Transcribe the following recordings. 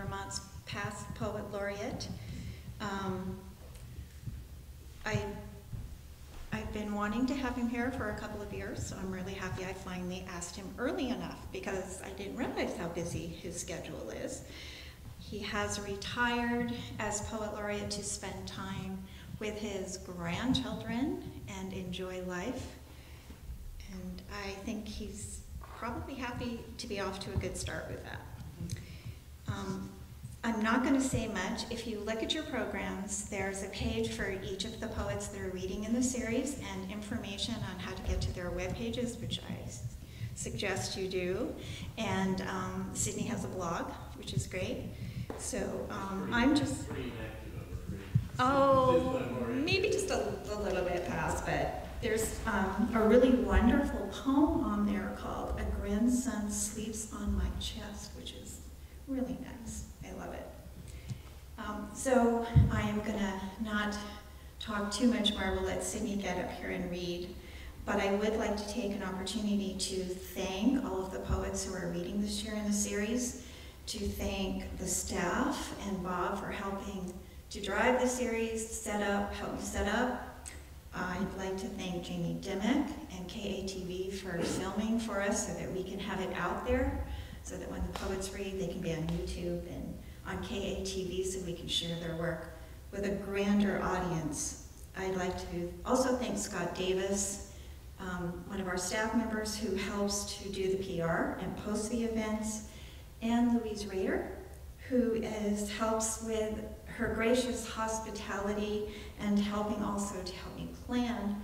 Vermont's past Poet Laureate. I've been wanting to have him here for a couple of years, so I'm really happy I finally asked him early enough because I didn't realize how busy his schedule is. He has retired as Poet Laureate to spend time with his grandchildren and enjoy life. And I think he's probably happy to be off to a good start with that. I'm not going to say much. If you look at your programs, there's a page for each of the poets that are reading in the series and information on how to get to their web pages, which I suggest you do. And Sydney has a blog, which is great. So I'm just, maybe just a little bit past, but there's a really wonderful poem on there called "A Grandson Sleeps on My Chest," which is really nice. I love it. So I am gonna not talk too much more. We'll let Sydney get up here and read. But I would like to take an opportunity to thank all of the poets who are reading this year in the series, to thank the staff and Bob for helping to drive the series, help me set up. I'd like to thank Jamie Dimmick and KATV for filming for us so that we can have it out there, so that when the poets read, they can be on YouTube and on KATV so we can share their work with a grander audience. I'd like to also thank Scott Davis, one of our staff members who helps to do the PR and post the events, and Louise Rader, who helps with her gracious hospitality and helping also to help me plan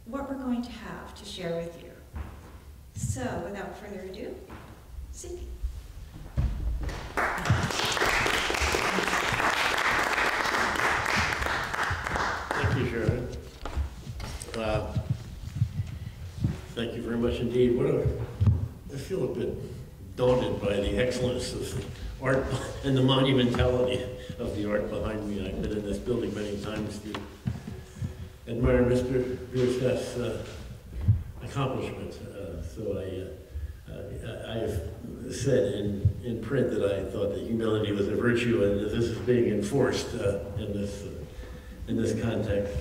what we're going to have to share with you. So without further ado, Sydney. Thank you, Sharon. Thank you very much indeed. I feel a bit daunted by the excellence of the art and the monumentality of the art behind me. I've been in this building many times to admire Mr. Bierstadt's accomplishments. So I have said in print that I thought that humility was a virtue, and that this is being enforced in this context.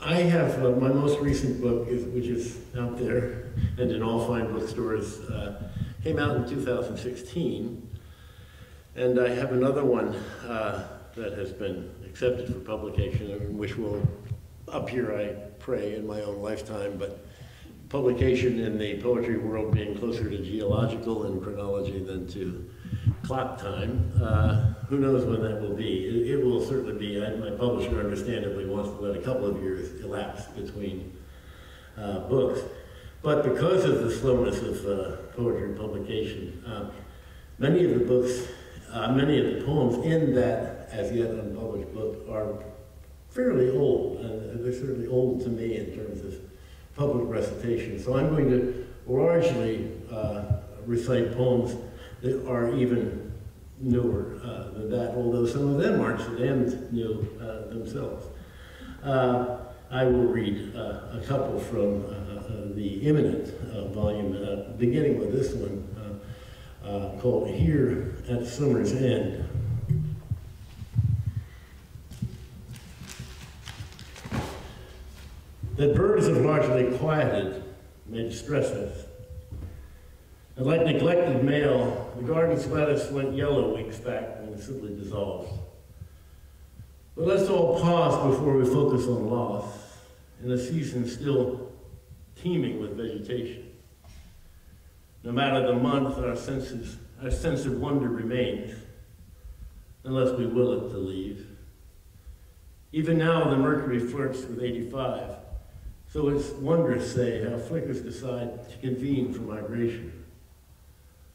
I have my most recent book, which is out there and in all fine bookstores, came out in 2016, and I have another one that has been accepted for publication, which will appear, I pray, in my own lifetime, but publication in the poetry world being closer to geological and chronology than to clock time. Who knows when that will be? It will certainly be. My publisher understandably wants to let a couple of years elapse between books. But because of the slowness of poetry publication, many of the books, many of the poems in that as yet unpublished book are fairly old, and they're certainly old to me in terms of public recitation. So I'm going to largely recite poems that are even newer than that, although some of them aren't so damned new themselves. I will read a couple from the imminent volume, beginning with this one called "Here at Summer's End." That birds have largely quieted may distress us. And like neglected mail, the garden's lettuce went yellow weeks back and simply dissolved. But let's all pause before we focus on loss in a season still teeming with vegetation. No matter the month, our sense of wonder remains, unless we will it to leave. Even now, the mercury flirts with 85, so it's wondrous, say, how flickers decide to convene for migration.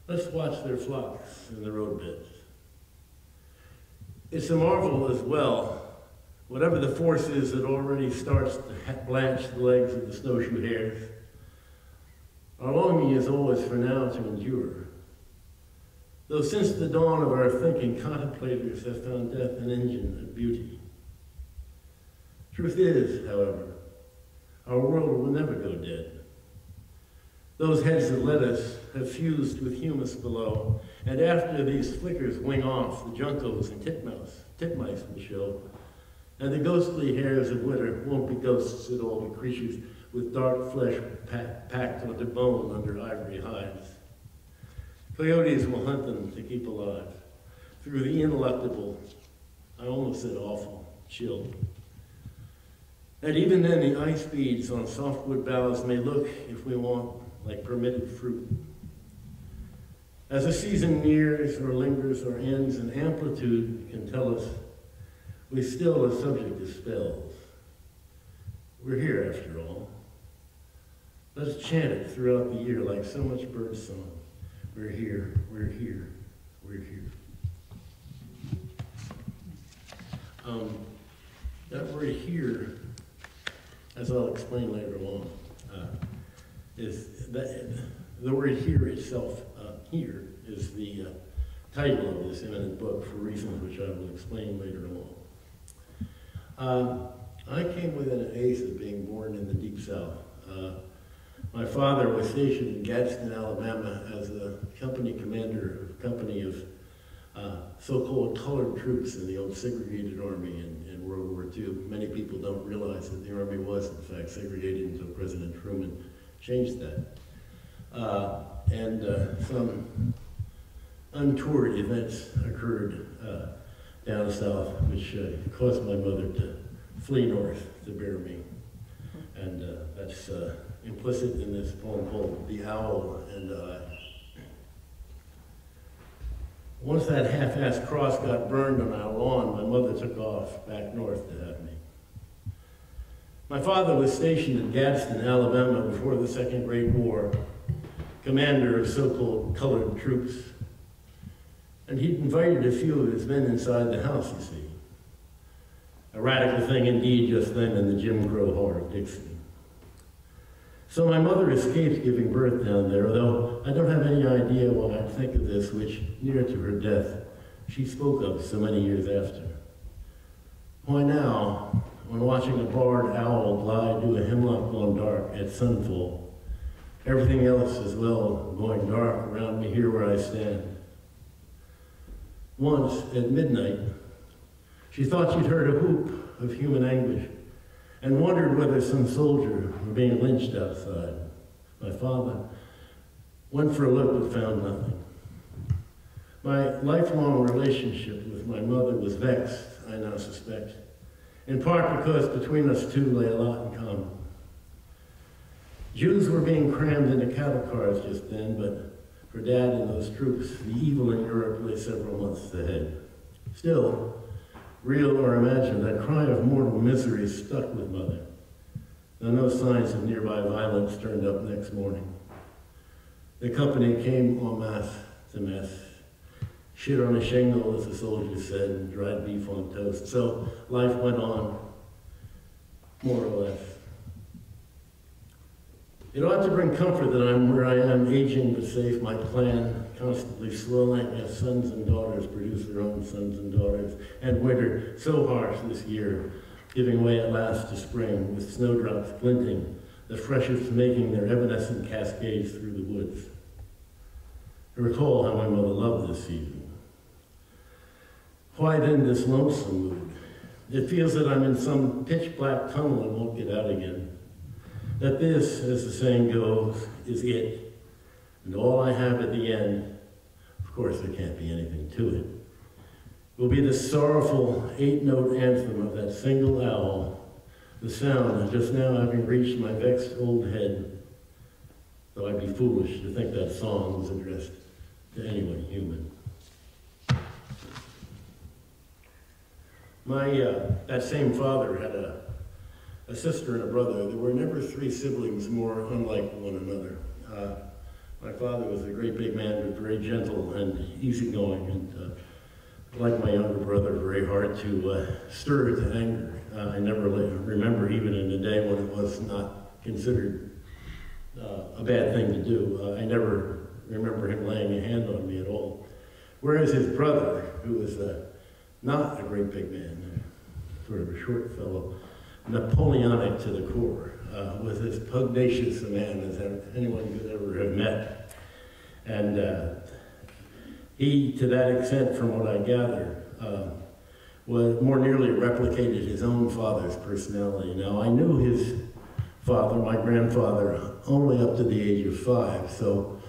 Let's watch their flocks in the roadbeds. It's a marvel as well, whatever the force is that already starts to blanch the legs of the snowshoe hares. Our longing is always for now to endure. Though since the dawn of our thinking, contemplators have found death an engine of beauty. Truth is, however, our world will never go dead. Those heads of lettuce have fused with humus below, and after these flickers wing off, the juncos and titmice will show, and the ghostly hairs of winter won't be ghosts at all, but creatures with dark flesh packed onto bone under ivory hides. Coyotes will hunt them to keep alive, through the ineluctable, I almost said awful, chill. And even then, the ice beads on softwood boughs may look, if we want, like permitted fruit. As a season nears or lingers or ends, an amplitude can tell us we still are subject to spells. We're here, after all. Let's chant it throughout the year like so much bird song. We're here, we're here, we're here. That word here, as I'll explain later on, is that the word here itself, here, is the title of this eminent book for reasons which I will explain later on. I came within an ace of being born in the Deep South. My father was stationed in Gadsden, Alabama as a company commander of a company of so-called colored troops in the old segregated army in World War II. Many people don't realize that the army was, in fact, segregated until President Truman changed that. Some untoward events occurred down south, which caused my mother to flee north to bear me. And that's implicit in this poem called The Owl and I. Once that half-assed cross got burned on our lawn, my mother took off back north to have me. My father was stationed in Gadsden, Alabama before the Second Great War, commander of so-called colored troops. And he'd invited a few of his men inside the house, you see. A radical thing indeed just then in the Jim Crow heart of Dixie. So my mother escaped giving birth down there, although I don't have any idea why I think of this, which, near to her death, she spoke of so many years after. Why now, when watching a barred owl glide to a hemlock gone dark at sunfall, everything else as well going dark around me here where I stand. Once, at midnight, she thought she'd heard a whoop of human anguish and wondered whether some soldier were being lynched outside. My father went for a look but found nothing. My lifelong relationship with my mother was vexed, I now suspect, in part because between us two lay a lot in common. Jews were being crammed into cattle cars just then, but for Dad and those troops, the evil in Europe lay several months ahead. Still, real or imagined, that cry of mortal misery stuck with Mother, though no signs of nearby violence turned up next morning. The company came en masse to mess. Shit on a shingle, as the soldiers said, and dried beef on toast. So life went on, more or less. It ought to bring comfort that I'm where I am, aging but safe, my clan constantly swelling as sons and daughters produce their own sons and daughters, and winter so harsh this year, giving way at last to spring, with snowdrops glinting, the freshest making their evanescent cascades through the woods. I recall how my mother loved this season. Why then this lonesome mood? It feels that I'm in some pitch-black tunnel and won't get out again. That this, as the saying goes, is it, and all I have at the end, of course there can't be anything to it, will be the sorrowful 8-note anthem of that single owl, the sound just now having reached my vexed old head, though I'd be foolish to think that song was addressed to anyone human. That same father had a sister and a brother. There were never 3 siblings more unlike one another. My father was a great big man, but very gentle and easygoing, and like my younger brother, very hard to stir to anger. I never remember even in a day when it was not considered a bad thing to do. I never remember him laying a hand on me at all. Whereas his brother, who was not a great big man, sort of a short fellow, Napoleonic to the core, was as pugnacious a man as anyone could ever have met. And he, to that extent, from what I gather, was more nearly replicated his own father's personality. Now, I knew his father, my grandfather, only up to the age of 5, so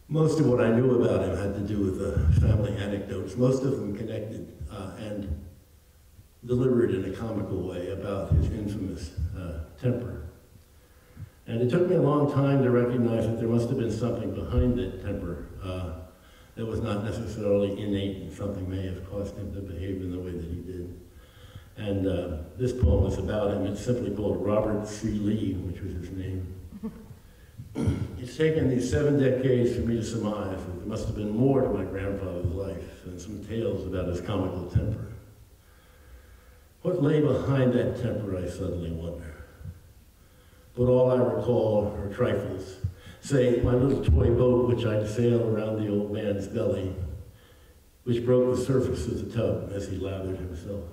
most of what I knew about him had to do with the family anecdotes, most of them connected and delivered in a comical way about his infamous temper. And it took me a long time to recognize that there must have been something behind that temper that was not necessarily innate, and something may have caused him to behave in the way that he did. And this poem is about him. It's simply called Robert C. Lee, which was his name. It's taken these 7 decades for me to surmise that there must have been more to my grandfather's life than some tales about his comical temper. What lay behind that temper, I suddenly wonder. But all I recall are trifles. Say, my little toy boat which I'd sail around the old man's belly, which broke the surface of the tub as he lathered himself.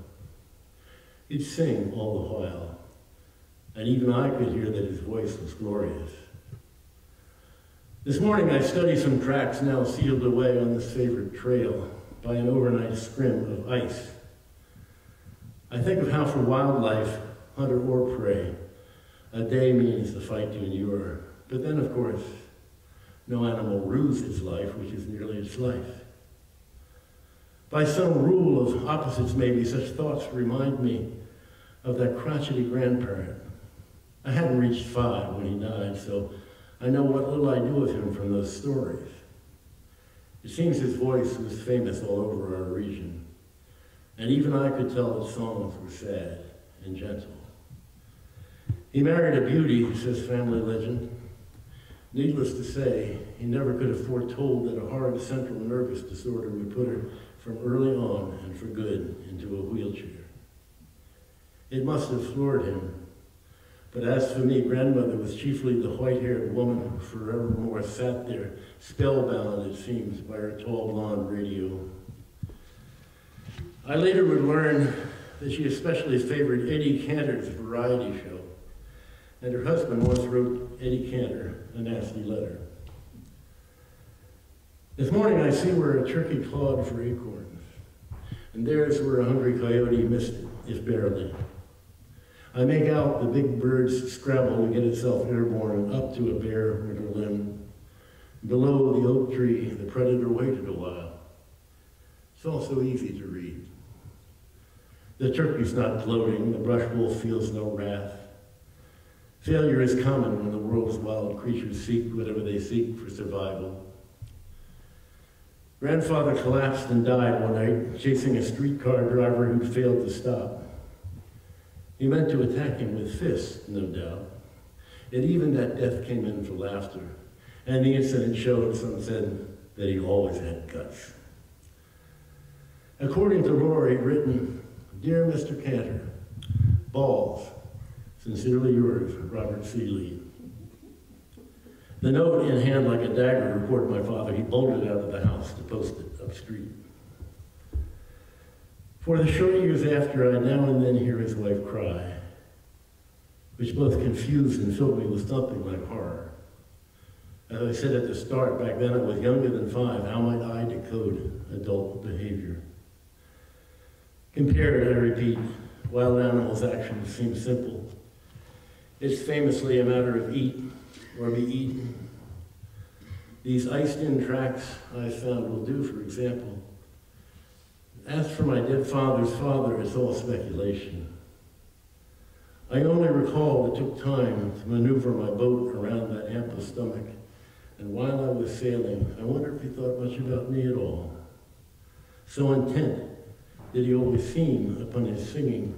He'd sing all the while, and even I could hear that his voice was glorious. This morning I studied some tracks now sealed away on this favorite trail by an overnight scrim of ice. I think of how for wildlife, hunter or prey, a day means the fight to endure. But then, of course, no animal rues its life, which is nearly its life. By some rule of opposites, maybe, such thoughts remind me of that crotchety grandparent. I hadn't reached 5 when he died, so I know what little I knew of him from those stories. It seems his voice was famous all over our region, and even I could tell his songs were sad and gentle. He married a beauty, says family legend. Needless to say, he never could have foretold that a hard central nervous disorder would put her from early on and for good into a wheelchair. It must have floored him. But as for me, grandmother was chiefly the white-haired woman who forevermore sat there, spellbound, it seems, by her tall blonde radio. I later would learn that she especially favored Eddie Cantor's variety show, and her husband once wrote Eddie Cantor a nasty letter. This morning I see where a turkey clawed for acorns, and there's where a hungry coyote missed it, if barely. I make out the big bird's scrabble to get itself airborne up to a bare winter limb. Below the oak tree, the predator waited a while. It's all so easy to read. The turkey's not gloating, the brush wolf feels no wrath. Failure is common when the world's wild creatures seek whatever they seek for survival. Grandfather collapsed and died one night, chasing a streetcar driver who'd failed to stop. He meant to attack him with fists, no doubt. Yet even that death came in for laughter, and the incident showed, some said, that he always had guts. According to Rory, written, "Dear Mr. Cantor, balls. Sincerely yours, Robert C. Lee." The note, in hand like a dagger, reported my father. He bolted out of the house to post it up street. For the short years after, I now and then hear his wife cry, which both confused and filled me with something like horror. As I said at the start, back then I was younger than 5. How might I decode adult behavior? Compared, I repeat, wild animals' actions seem simple. It's famously a matter of eat or be eaten. These iced-in tracks I found will do, for example. As for my dead father's father, it's all speculation. I only recall it took time to maneuver my boat around that ample stomach, and while I was sailing, I wonder if he thought much about me at all. So intent did he always seem upon his singing.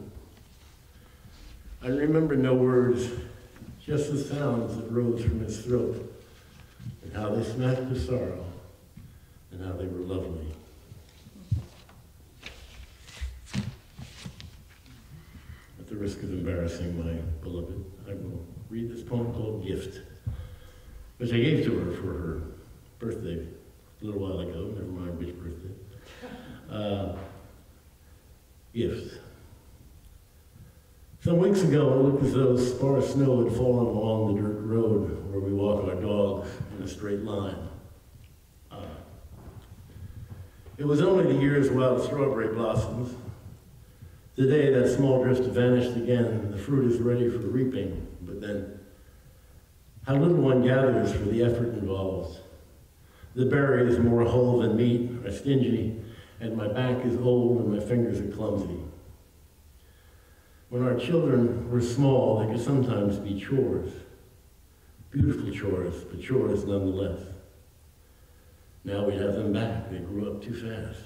I remember no words, just the sounds that rose from his throat, and how they smacked the sorrow, and how they were lovely. At the risk of embarrassing my beloved, I will read this poem called Gift, which I gave to her for her birthday a little while ago, never mind which birthday. Gift. Some weeks ago, it looked as though sparse snow had fallen along the dirt road where we walk our dogs in a straight line. It was only the year's wild strawberry blossoms. Today, that small drift vanished again. The fruit is ready for reaping, but then, how little one gathers for the effort involved. The berries, more whole than meat, are stingy, and my back is old and my fingers are clumsy. When our children were small, they could sometimes be chores. Beautiful chores, but chores nonetheless. Now we have them back. They grew up too fast.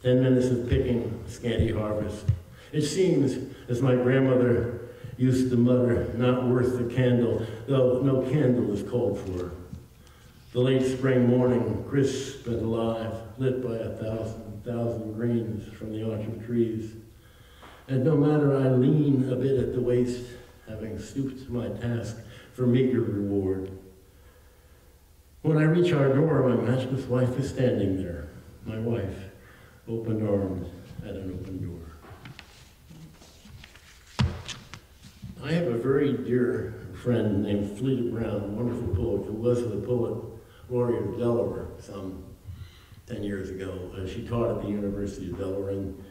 10 minutes of picking, scanty harvest. It seems, as my grandmother used to mutter, not worth the candle, though no candle is called for. The late spring morning, crisp and alive, lit by 1,000 greens from the arch of trees. And no matter I lean a bit at the waist, having stooped to my task for meager reward. When I reach our door, my matchless wife is standing there. My wife, open arms at an open door. I have a very dear friend named Fleda Brown, a wonderful poet, who was the Poet Laureate of Delaware some 10 years ago. She taught at the University of Delaware, and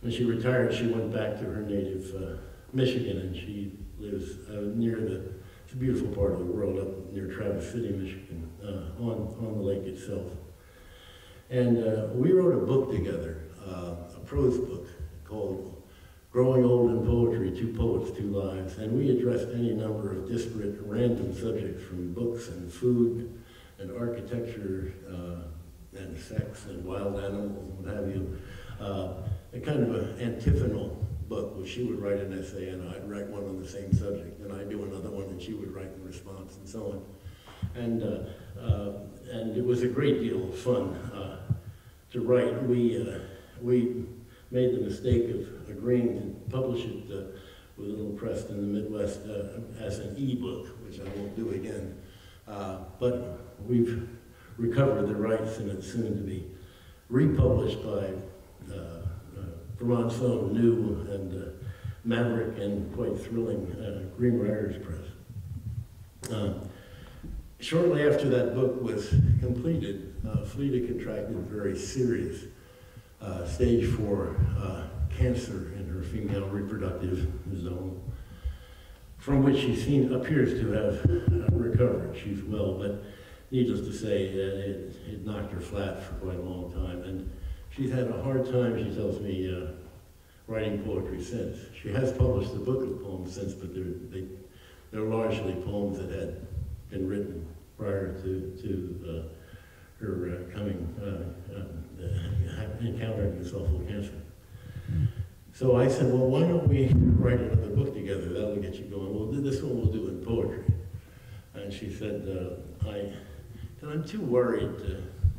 when she retired, she went back to her native Michigan, and she lives near it's a beautiful part of the world, up near Traverse City, Michigan, on the lake itself. And we wrote a book together, a prose book called Growing Old in Poetry, Two Poets, Two Lives. And we addressed any number of disparate, random subjects from books and food and architecture and sex and wild animals and what have you. A kind of an antiphonal book where she would write an essay and I'd write one on the same subject, and I'd do another one and she would write in response and so on. And it was a great deal of fun to write. We made the mistake of agreeing to publish it with a little press in the Midwest as an e-book, which I won't do again. But we've recovered the rights, and it's soon to be republished by Vermont's own new and maverick and quite thrilling Green Writers Press. Shortly after that book was completed, Fleda contracted very serious stage 4 cancer in her female reproductive zone, from which she appears to have recovered. She's well, but needless to say, it knocked her flat for quite a long time. And she's had a hard time, she tells me, writing poetry since. She has published a book of poems since, but they're largely poems that had been written prior to her encountering this awful cancer. So I said, well, why don't we write another book together? That'll get you going. Well, this one we'll do in poetry. And she said, I'm too worried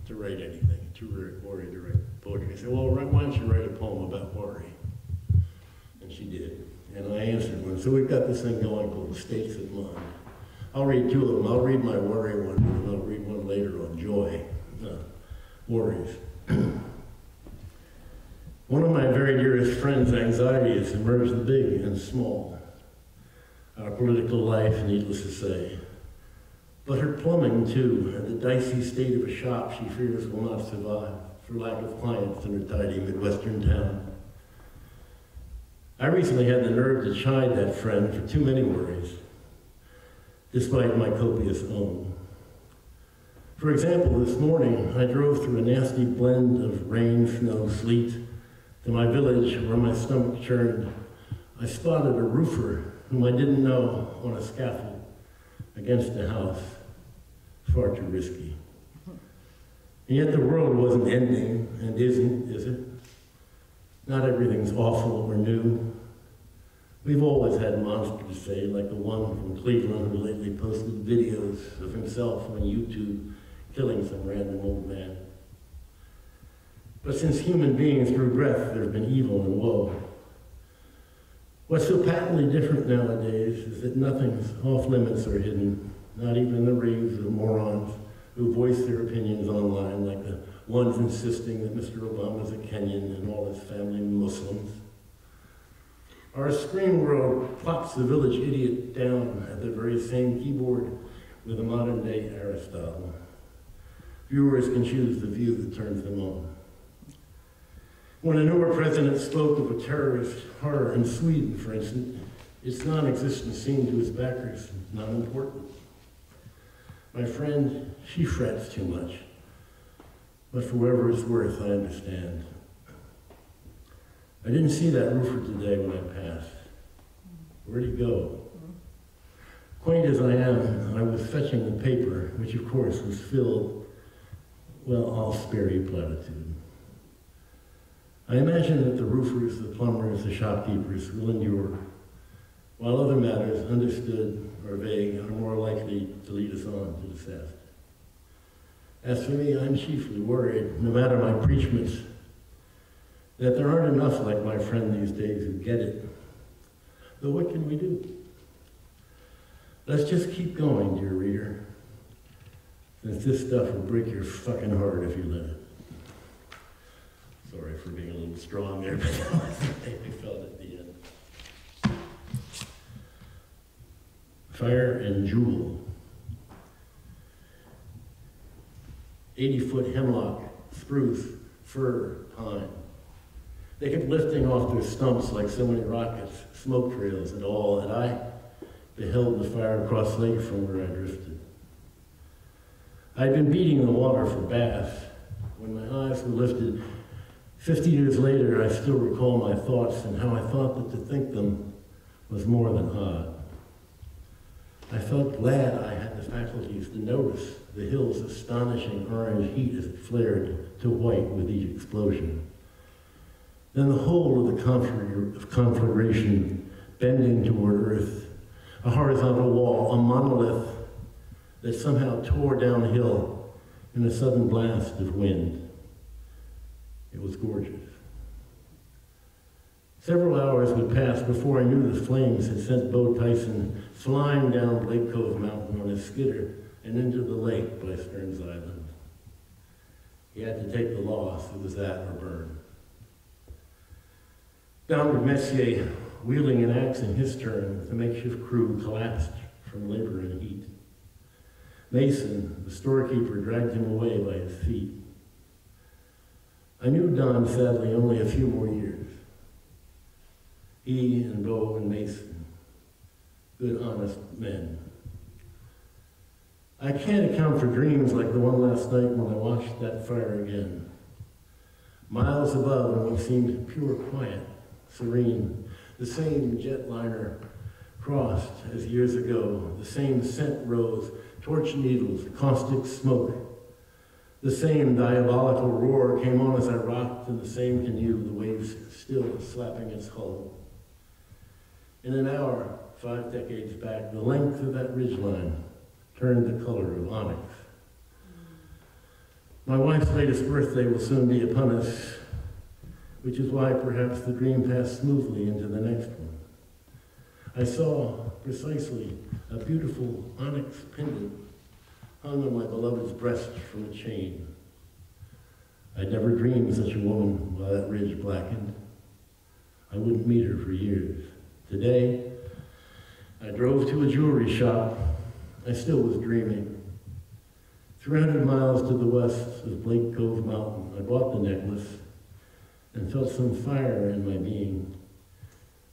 to write anything, too worried to write poetry. I said, well, why don't you write a poem about worry? And she did. And I answered one. So we've got this thing going called The States of Mind. I'll read two of them. I'll read my worry one, and I'll read one later on joy, worries. One of my very dearest friends' anxieties emerged big and small. Our political life, needless to say. But her plumbing, too, and the dicey state of a shop she fears will not survive for lack of clients in her tidy Midwestern town. I recently had the nerve to chide that friend for too many worries, despite my copious own. For example, this morning, I drove through a nasty blend of rain, snow, sleet to my village where my stomach churned. I spotted a roofer whom I didn't know on a scaffold against a house. Far too risky. And yet the world wasn't ending, and isn't, is it? Not everything's awful or new. We've always had monsters, say, like the one from Cleveland who lately posted videos of himself on YouTube killing some random old man. But since human beings drew breath, there have been evil and woe. What's so patently different nowadays is that nothing's off limits or hidden, not even the raves of morons who voice their opinions online, like the ones insisting that Mr. Obama's a Kenyan and all his family Muslims. Our screen world plops the village idiot down at the very same keyboard with a modern-day Aristotle. Viewers can choose the view that turns them on. When a newer president spoke of a terrorist horror in Sweden, for instance, its non-existence seemed to his backers not important. My friend, she frets too much, but for whatever it's worth, I understand. I didn't see that roofer today when I passed. Where'd he go? Quaint as I am, I was fetching the paper, which of course was filled, well, I'll spare you platitude. I imagine that the roofers, the plumbers, the shopkeepers will endure, while other matters, understood or vague, are more likely to lead us on to disaster. As for me, I'm chiefly worried, no matter my preachments, that there aren't enough like my friend these days who get it. Though what can we do? Let's just keep going, dear reader, since this stuff will break your fucking heart if you let it. Sorry for being a little strong there, but I felt at the end. Fire and Jewel. 80-foot hemlock, spruce, fir, pine. They kept lifting off their stumps like so many rockets, smoke trails and all, and I beheld the fire across lake from where I drifted. I'd been beating the water for bass. When my eyes were lifted, 50 years later, I still recall my thoughts and how I thought that to think them was more than odd. I felt glad I had the faculties to notice the hill's astonishing orange heat as it flared to white with each explosion. Then the whole of the conflagration bending toward earth, a horizontal wall, a monolith that somehow tore downhill in a sudden blast of wind. It was gorgeous. Several hours would pass before I knew the flames had sent Bo Tyson flying down Lake Cove Mountain on his skidder and into the lake by Stearns Island. He had to take the loss. It was that or burn. Downward Messier, wielding an axe in his turn, the makeshift crew collapsed from labor and heat. Mason, the storekeeper, dragged him away by his feet. I knew Don, sadly, only a few more years. He and Bo and Mason, good, honest men. I can't account for dreams like the one last night when I watched that fire again. Miles above in what seemed pure quiet, serene, the same jetliner crossed as years ago, the same scent rose, torch needles, caustic smoke. The same diabolical roar came on as I rocked in the same canoe, the waves still slapping its hull. In an hour, 5 decades back, the length of that ridgeline turned the color of onyx. My wife's latest birthday will soon be upon us, which is why perhaps the dream passed smoothly into the next one. I saw precisely a beautiful onyx pendant hung on my beloved's breast from a chain. I'd never dreamed such a woman while that ridge blackened. I wouldn't meet her for years. Today, I drove to a jewelry shop. I still was dreaming. 300 miles to the west of Lake Cove Mountain, I bought the necklace and felt some fire in my being.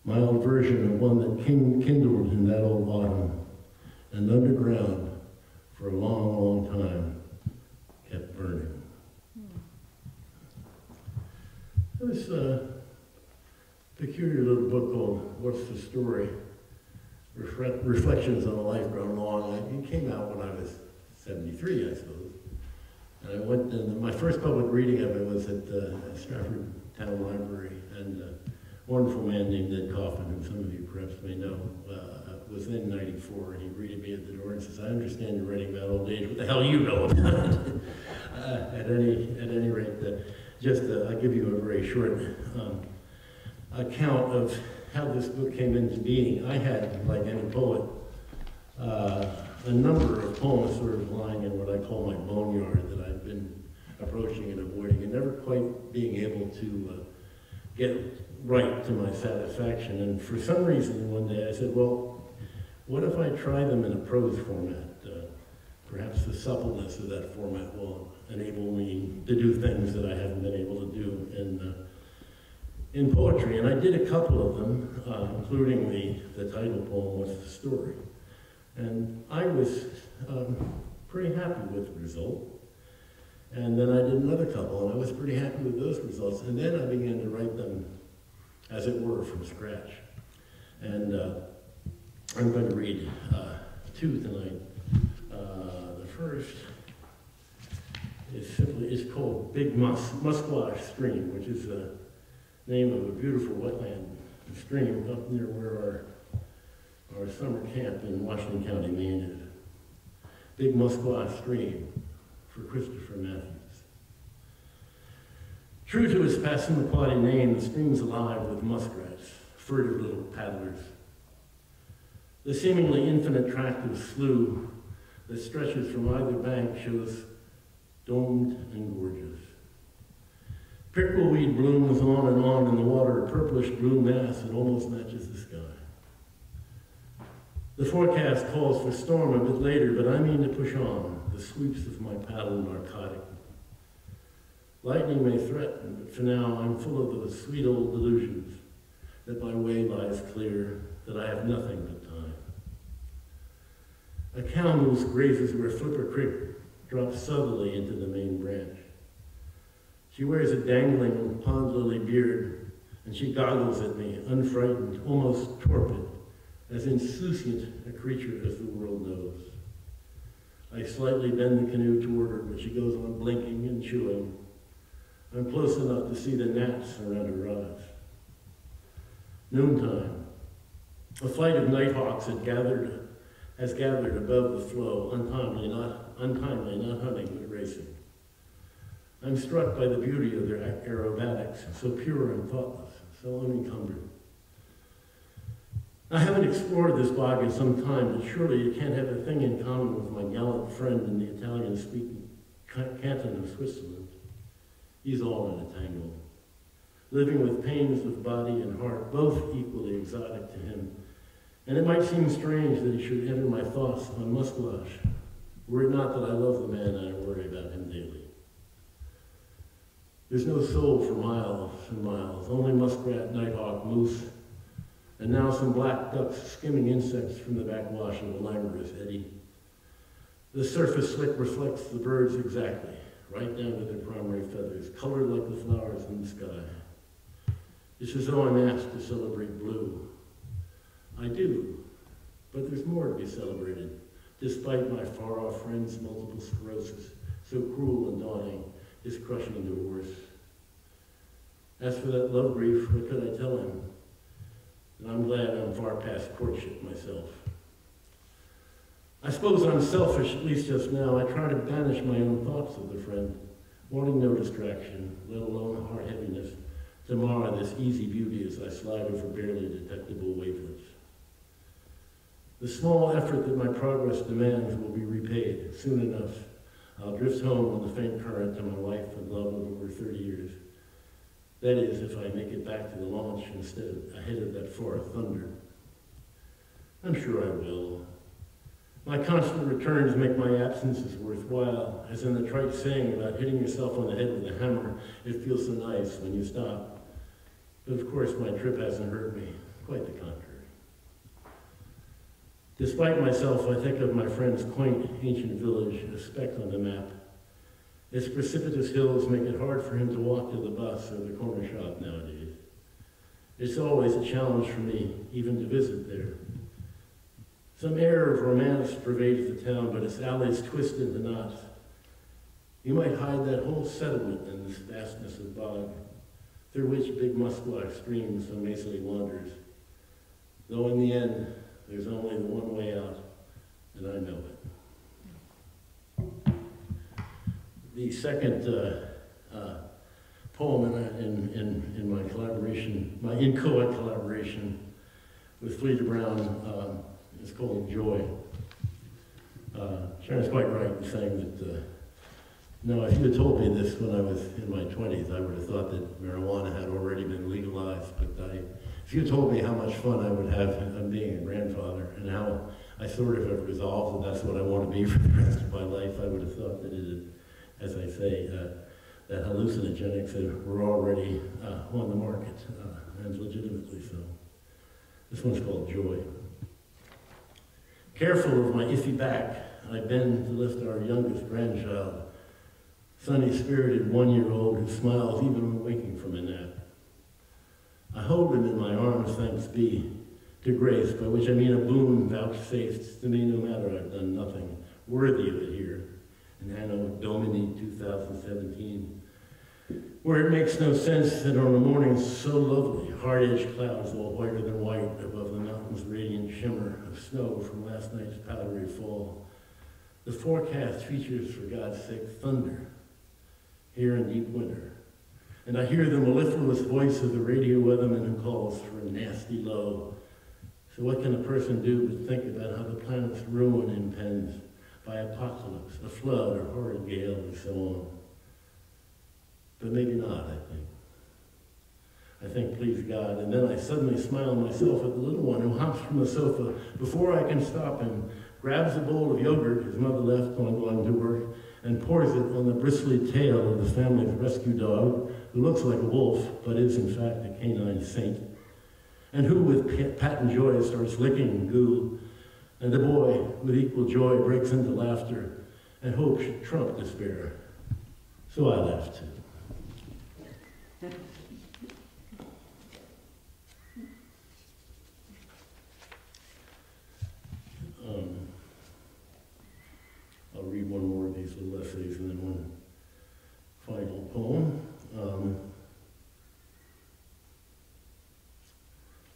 Mild version of one that kindled in that old autumn, and underground for a long, long time kept burning. This peculiar little book called What's the Story? Reflections on a Life Grown Long. It came out when I was 73, I suppose. And I went, and my first public reading of it was at Stratford Town Library, and a wonderful man named Ned Coffin, who some of you perhaps may know, was in '94, and he greeted me at the door and says, "I understand you're writing about old age. What the hell you know about it?" At any rate, I'll give you a very short account of how this book came into being. I had, like any poet, a number of poems sort of lying in what I call my boneyard that I've been approaching and avoiding, and never quite being able to get right to my satisfaction. And for some reason, one day I said, well, what if I try them in a prose format? Perhaps the suppleness of that format will enable me to do things that I haven't been able to do in poetry. And I did a couple of them, including the title poem, What's the Story? And I was pretty happy with the result. And then I did another couple, and I was pretty happy with those results. And then I began to write them, as it were, from scratch. And I'm going to read two tonight. The first is called Big Musquash Stream, which is the name of a beautiful wetland stream up near where our summer camp in Washington County, Maine is. Big Musquash Stream, for Christopher Matthews. True to its Passamaquoddy name, the stream's alive with muskrats, furtive little paddlers. The seemingly infinite tract of slough that stretches from either bank shows domed and gorgeous. Prickleweed blooms on in the water, a purplish blue mass that almost matches the sky. The forecast calls for storm a bit later, but I mean to push on, the sweeps of my paddle narcotic. Lightning may threaten, but for now I'm full of those sweet old delusions that my way lies clear, that I have nothing but time. A cow moose grazes where Flipper Creek drops subtly into the main branch. She wears a dangling pond lily beard, and she goggles at me, unfrightened, almost torpid, as insouciant a creature as the world knows. I slightly bend the canoe toward her, but she goes on blinking and chewing. I'm close enough to see the gnats around her rods. Noontime. A flight of nighthawks has gathered above the flow, untimely, not hunting, but racing. I'm struck by the beauty of their aerobatics, so pure and thoughtless, so unencumbered. I haven't explored this bog in some time, but surely it can't have a thing in common with my gallant friend in the Italian-speaking canton of Switzerland. He's all in a tangle, living with pains of body and heart, both equally exotic to him. And it might seem strange that he should enter my thoughts on Musquash, were it not that I love the man and I worry about him daily. There's no soul for miles and miles, only muskrat, nighthawk, moose, and now some black ducks skimming insects from the backwash of a languorous eddy. The surface slick reflects the birds exactly, right down to their primary feathers, colored like the flowers in the sky. It's as though I'm asked to celebrate blue. I do, but there's more to be celebrated, despite my far-off friend's multiple sclerosis, so cruel and daunting, his crushing divorce. As for that love grief, what could I tell him? And I'm glad I'm far past courtship myself. I suppose I'm selfish, at least just now. I try to banish my own thoughts of the friend, wanting no distraction, let alone heart heaviness, to mar this easy beauty as I slide over barely detectable wavelets. The small effort that my progress demands will be repaid soon enough. I'll drift home on the faint current to my wife and love of over 30 years. That is, if I make it back to the launch instead of ahead of that far thunder. I'm sure I will. My constant returns make my absences worthwhile, as in the trite saying about hitting yourself on the head with a hammer, it feels so nice when you stop. But of course my trip hasn't hurt me, quite the contrary. Despite myself, I think of my friend's quaint ancient village, a speck on the map. Its precipitous hills make it hard for him to walk to the bus or the corner shop nowadays. It's always a challenge for me, even to visit there. Some air of romance pervades the town, but its alleys twist into knots. You might hide that whole settlement in this vastness of bog, through which Big Musquash Stream so mazily wanders. Though in the end, there's only the one way out, and I know it. The second poem in my collaboration, my inchoate collaboration with Fleda Brown, is called Joy. Sharon's quite right in saying that, no, if you had told me this when I was in my 20s, I would have thought that marijuana had already been legalized, but if you told me how much fun I would have in being a grandfather and how I sort of have resolved that that's what I want to be for the rest of my life, I would have thought that it as I say, that hallucinogenics were already on the market, and legitimately so. This one's called Joy. Careful of my iffy back, I bend to lift our youngest grandchild, sunny-spirited one-year-old who smiles even when waking from a nap. I hold him in my arms, thanks be to grace, by which I mean a boon vouchsafed to me no matter I've done nothing worthy of it here in Anno Domini 2017, where it makes no sense that on a morning so lovely, hard-edged clouds all whiter than white above the mountain's radiant shimmer of snow from last night's powdery fall, the forecast features, for God's sake, thunder here in deep winter. And I hear the mellifluous voice of the radio weatherman who calls for a nasty low. So what can a person do but think about how the planet's ruin impends by apocalypse, a flood, or horrid gale, and so on? But maybe not, I think. I think, please God, and then I suddenly smile myself at the little one who hops from the sofa before I can stop him, grabs a bowl of yogurt his mother left on going to work, and pours it on the bristly tail of the family's rescue dog, who looks like a wolf, but is in fact a canine saint, and who with patent joy starts licking goo, and the boy with equal joy breaks into laughter, and hope should trump despair. So I laugh too. I'll read one more of these little essays and then one final poem.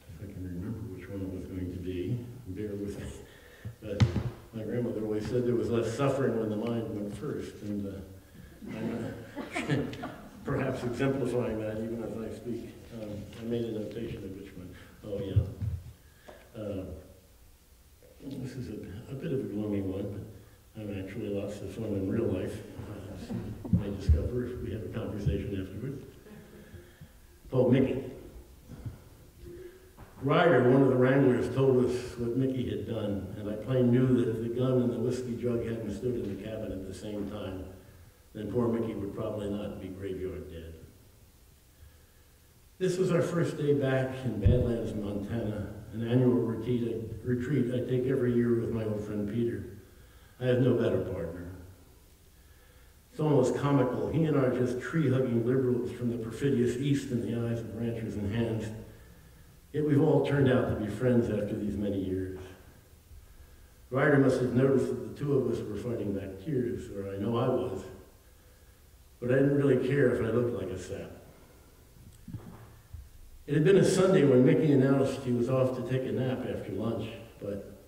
If I can remember which one it was going to be, bear with me. But my grandmother always said there was less suffering when the mind went first, and I'm perhaps exemplifying that even as I speak. I made a notation of which one. Oh, yeah. This is a bit of a gloomy one, but I'm actually lots of fun in real life, as you may discover if we have a conversation afterwards. Called Mickey. Ryder, one of the wranglers, told us what Mickey had done, and I plain knew that if the gun and the whiskey jug hadn't stood in the cabin at the same time, then poor Mickey would probably not be graveyard dead. This was our first day back in Badlands, Montana, an annual retreat I take every year with my old friend Peter. I have no better partner. It's almost comical. He and I are just tree-hugging liberals from the perfidious East in the eyes of ranchers and hands. Yet we've all turned out to be friends after these many years. Ryder must have noticed that the two of us were fighting back tears, or I know I was. But I didn't really care if I looked like a sap. It had been a Sunday when Mickey announced he was off to take a nap after lunch, but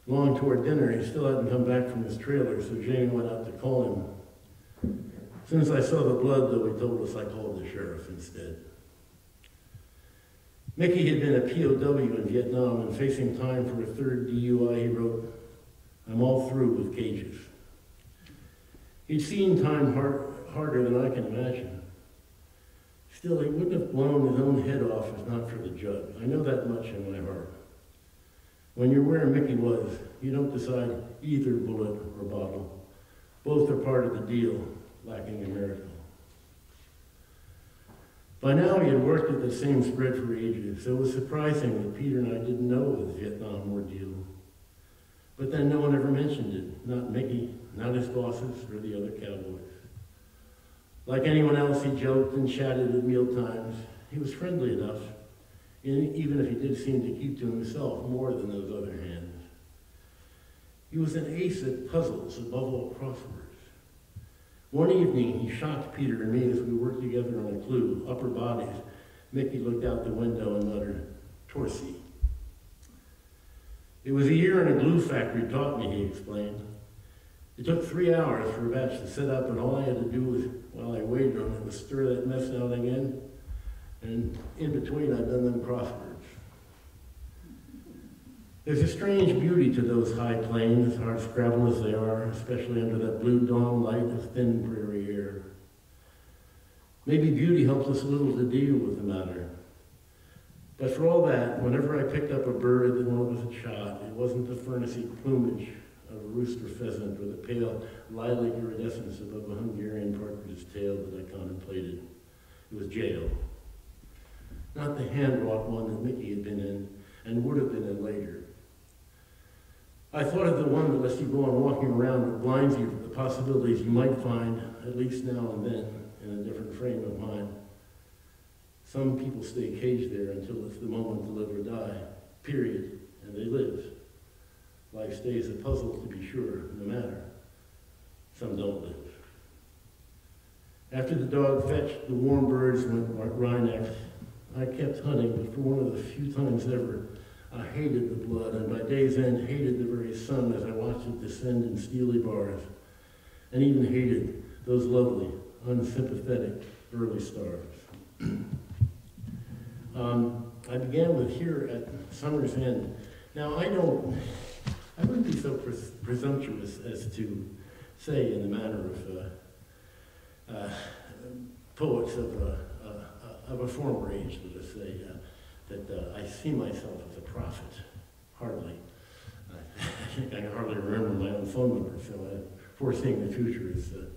long toward dinner, he still hadn't come back from his trailer, so Jane went out to call him. As soon as I saw the blood, though, he told us, I called the sheriff instead. Mickey had been a POW in Vietnam, and facing time for a third DUI, he wrote, I'm all through with cages. He'd seen time harder than I can imagine. Still, he wouldn't have blown his own head off if not for the jug. I know that much in my heart. When you're where Mickey was, you don't decide either bullet or bottle. Both are part of the deal, lacking a miracle. By now, he had worked at the same spread for ages, so it was surprising that Peter and I didn't know of the Vietnam ordeal. But then no one ever mentioned it, not Mickey, not his bosses, or the other cowboys. Like anyone else, he joked and chatted at mealtimes. He was friendly enough, even if he did seem to keep to himself more than those other hands. He was an ace at puzzles, above all crosswords. One evening, he shocked Peter and me as we worked together on a clue, upper bodies. Mickey looked out the window and muttered, Torsi. It was a year in a glue factory taught me, he explained. It took 3 hours for a batch to set up, and all I had to do was, while I waited on it, was stir that mess out again, and in between I'd done them crosswords. There's a strange beauty to those high plains, hard scrabble as they are, especially under that blue dawn light of thin prairie air. Maybe beauty helps us a little to deal with the matter. But for all that, whenever I picked up a bird that wanted a shot, it wasn't the furnacy plumage of a rooster pheasant with a pale lilac iridescence above a Hungarian partridge's tail that I contemplated. It was jail. Not the hand-wrought one that Mickey had been in and would have been in later. I thought of the one that lets you go on walking around that blinds you to the possibilities you might find, at least now and then, in a different frame of mind. Some people stay caged there until it's the moment to live or die, period, and they live. Life stays a puzzle, to be sure, no matter. Some don't live. After the dog fetched the warm birds went wryneck, I kept hunting, but for one of the few times ever, I hated the blood, and by day's end hated the very sun as I watched it descend in steely bars, and even hated those lovely, unsympathetic early stars. I began with Here at Summer's End. Now, I wouldn't be so presumptuous as to say in the manner of poets of a former age, let us say, that I see myself as a prophet. Hardly. I can hardly remember my own phone number, so foreseeing the future is an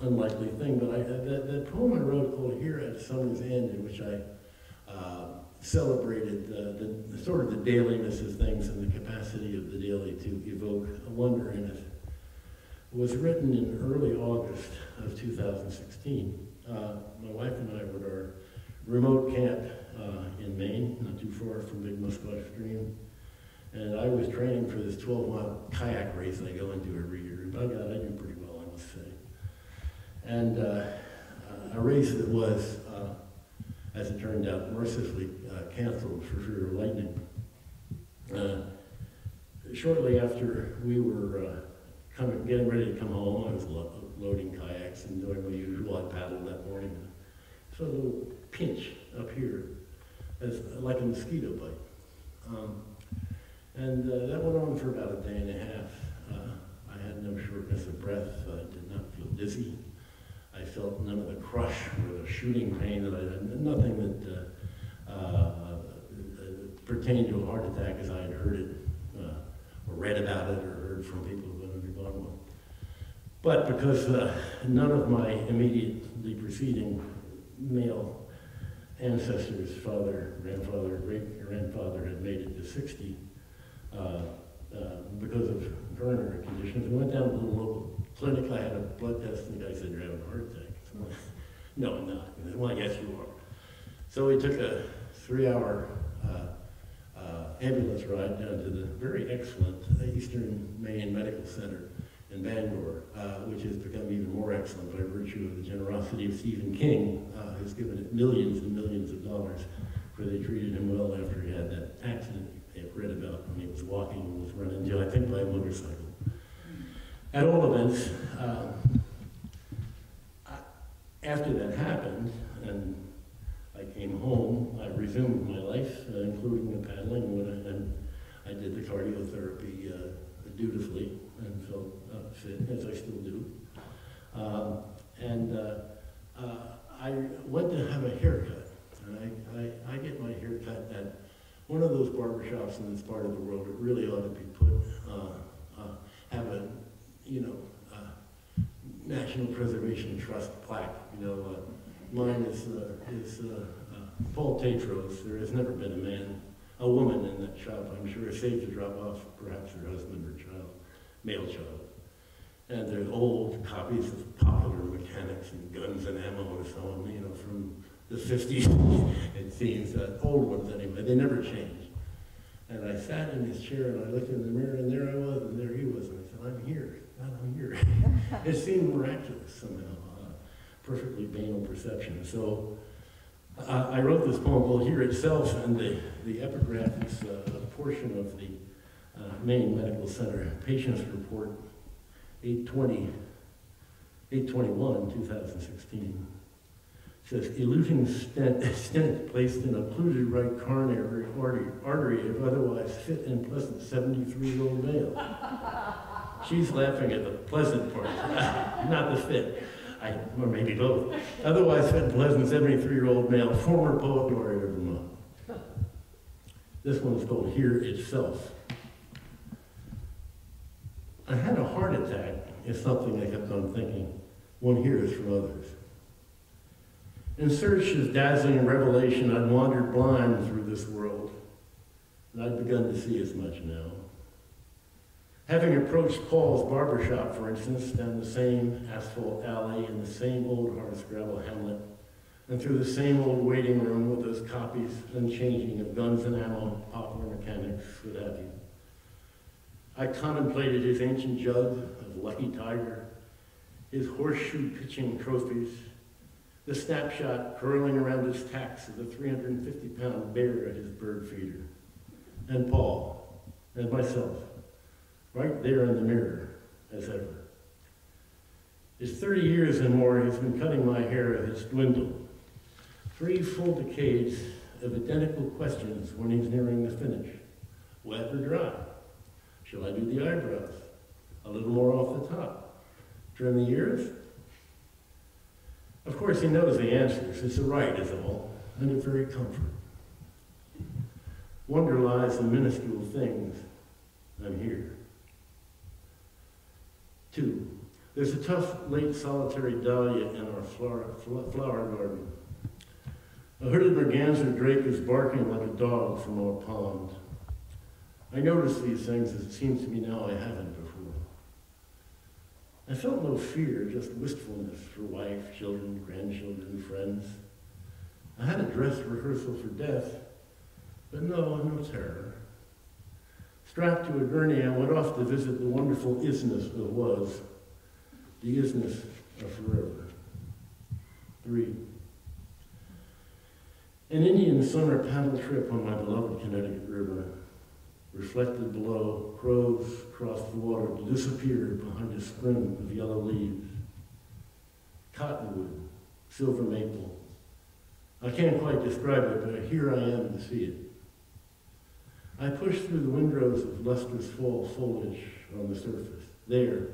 unlikely thing. But that poem I wrote called Here at Summer's End, in which I celebrated the sort of the dailiness of things and the capacity of the daily to evoke a wonder in it, was written in early August of 2016. My wife and I were at our remote camp in Maine, not too far from Big Musquash Stream. And I was training for this 12-mile kayak race I go into every year. And by God, I do pretty well, I must say. And a race that was, as it turned out, mercifully canceled for fear of lightning. Shortly after we were getting ready to come home, I was loading kayaks and doing my usual. I paddled that morning. So a little pinch up here, as like a mosquito bite. And that went on for about a day and a half. I had no shortness of breath. I did not feel dizzy. I felt none of the crush or the shooting pain that I had, nothing that pertained to a heart attack as I had heard it, or read about it, or heard from people who had undergone one. But because none of my immediately preceding male ancestors, father, grandfather, great-grandfather, had made it to 60, because of coronary conditions, we went down to the local clinic. I had a blood test, and the guy said, "You're having a heart attack." So, no, I'm not. I said, "Well, yes, you are." So we took a 3-hour ambulance ride down to the very excellent Eastern Maine Medical Center in Bangor, which has become even more excellent by virtue of the generosity of Stephen King, who's given it millions and millions of dollars, where they treated him well after he had that accident you read about when he was walking and was run into, I think, by a motorcycle. At all events, after that happened, and I came home, I resumed my life, including the paddling, and I did the cardiotherapy dutifully and felt fit, as I still do. I went to have a haircut, and I get my haircut at one of those barbershops in this part of the world. It really ought to be put, have a, National Preservation Trust plaque. Mine is Paul Tatros. There has never been a woman in that shop, I'm sure, save to drop off perhaps her husband or child, male child. And there's old copies of Popular Mechanics and Guns and Ammo and so on, from the 50s, it seems, old ones anyway. They never changed. And I sat in his chair and I looked in the mirror, and there I was, and there he was, and I said, "I'm here, God, I'm here." It seemed miraculous somehow, perfectly banal perception. So I wrote this poem called Here Itself, and the epigraph is a portion of the Maine Medical Center Patients Report, 8/21/2016. It says, "Eluting stent placed in occluded right coronary artery of otherwise fit and pleasant 73-year-old male." She's laughing at the pleasant part, not the fit. Or maybe both. Otherwise fit and pleasant 73-year-old male, former Poet Laureate of Vermont. This one is called Here Itself. I had a heart attack is something I kept on thinking. One hears from others. In search of dazzling revelation, I'd wandered blind through this world, and I'd begun to see as much now. Having approached Paul's barbershop, for instance, down the same asphalt alley in the same old hardscrabble hamlet, and through the same old waiting room with those copies unchanging of Guns and Ammo, Popular Mechanics, what have you. I contemplated his ancient jug of Lucky Tiger, his horseshoe pitching trophies, the snapshot curling around his tacks of the 350-pound bear at his bird feeder, and Paul, and myself, right there in the mirror, as ever. His 30 years and more, he's been cutting my hair has dwindled. 3 full decades of identical questions when he's nearing the finish. Wet or dry? Shall I do the eyebrows? A little more off the top. Trim the ears? Of course, he knows the answers. It's a right, is all, and a very comfort. Wonder lies in minuscule things. I'm here. 2, there's a tough, late solitary dahlia in our flower garden. A hooded merganser drake is barking like a dog from our pond. I notice these things as it seems to me now I haven't before. I felt no fear, just wistfulness for wife, children, grandchildren, friends. I had a dress rehearsal for death, but no terror. Strapped to a gurney, I went off to visit the wonderful isness of was, the isness of forever. 3, an Indian summer paddle trip on my beloved Connecticut River. Reflected below, crows crossed the water to disappear behind a scrim of yellow leaves. Cottonwood, silver maple. I can't quite describe it, but here I am to see it. I pushed through the windrows of lustrous fall foliage on the surface. There,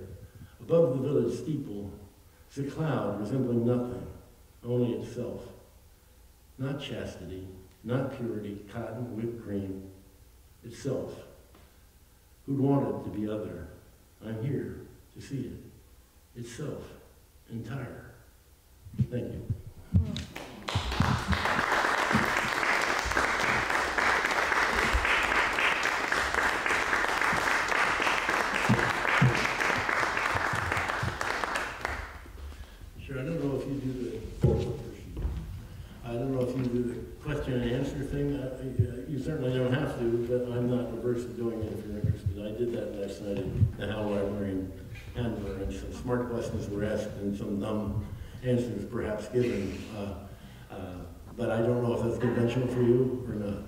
above the village steeple, is a cloud resembling nothing, only itself. Not chastity, not purity, cotton, whipped cream. Itself. Who'd want it to be other? I'm here to see it. Itself. Entire. Thank you. Sure, I don't know if you do the question and answer thing. You certainly don't have to, but I'm not averse to doing it if you're interested. I did that last night at the Howell Library in Hanover, and some smart questions were asked and some dumb answers perhaps given. But I don't know if that's conventional for you or not.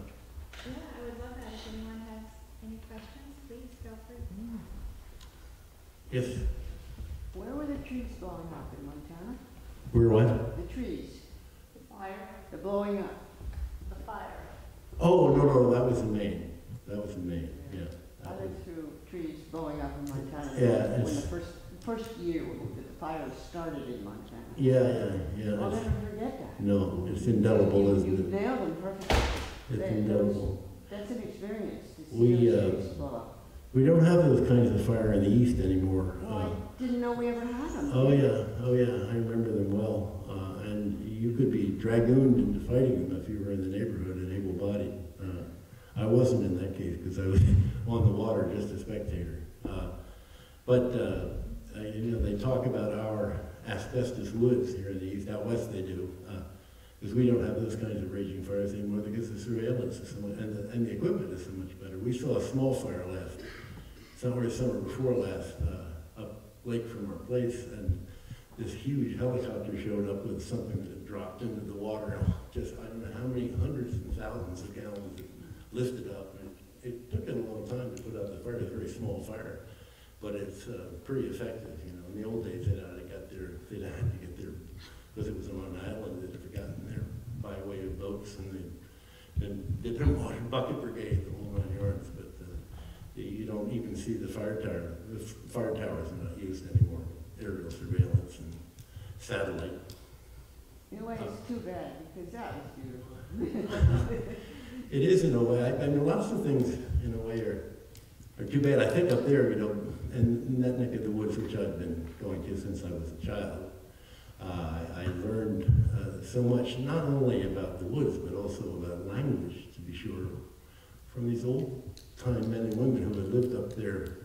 Yeah, I would love that. If anyone has any questions, please feel free. If Where were the trees blowing up in Montana? we're what? The trees. The fire. They're blowing up. The fire. Oh, no, that was in Maine. That was in Maine, yeah. I lived through trees blowing up in Montana. Yeah, When the first year that the fires started in Montana. Yeah. I'll never forget that. No, it's indelible, isn't You it? nailed them perfectly. It's indelible. That's an experience to We, see those trees blow up. We don't have those kinds of fire in the East anymore. Well, I didn't know we ever had them. Oh yeah, I remember them well. And you could be dragooned into fighting them if you were in the neighborhood and able-bodied. I wasn't in that case because I was on the water just a spectator. They talk about our asbestos woods here in the East. Out West they do. Because we don't have those kinds of raging fires anymore because the surveillance is so much, and the equipment is so much better. We saw a small fire summer before last, up lake from our place, and this huge helicopter showed up with something that had dropped into the water. Just, I don't know how many hundreds and thousands of gallons it lifted up. And it took it a long time to put out the fire. It's a very small fire, but it's pretty effective. You know, in the old days, they'd had to get there because it was on an island. They'd have gotten there by way of boats, and they'd been water bucket brigade, the whole 9 yards. But you don't even see the fire tower. The fire towers are not used anymore. Aerial surveillance and satellite. In a way, it's too bad because that was beautiful. It is in a way. I mean, lots of things in a way are are too bad. I think up there, you know, in that neck of the woods, which I've been going to since I was a child, I learned so much, not only about the woods, but also about language, to be sure, from these old-time men and women who had lived up there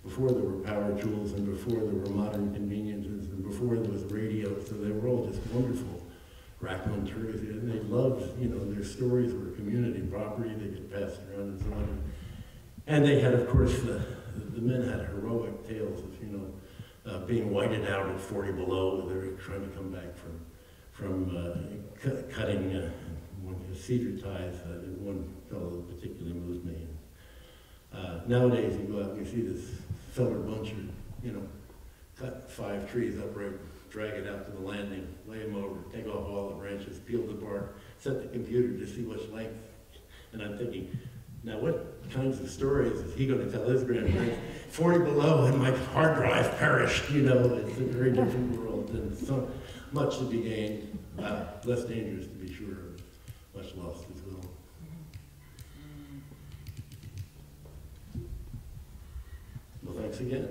before there were power tools and before there were modern conveniences and before there was radio. So they were all just wonderful raconteurs, and they loved, you know, their stories were community property. They get passed around and so on. And they had, of course, the men had heroic tales of, you know, being whited out at 40 below. They were trying to come back from cutting cedar ties. One fellow particularly moved me. Nowadays, you go out and you see this feller bunch of, you know, cut 5 trees upright, drag it out to the landing, lay them over, take off all the branches, peel the bark, set the computer to see which length. And I'm thinking, now what kinds of stories is he going to tell his grandparents? 40 below and my hard drive perished, you know. It's a very different world and so much to be gained, less dangerous to be sure, much lost as well. Well, thanks again.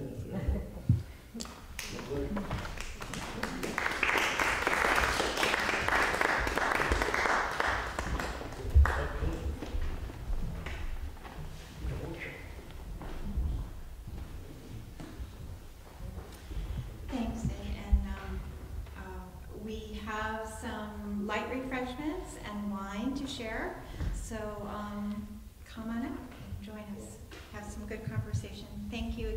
Thanks, and we have some light refreshments and wine to share, so come on up and join us. Have some good conversation. Thank you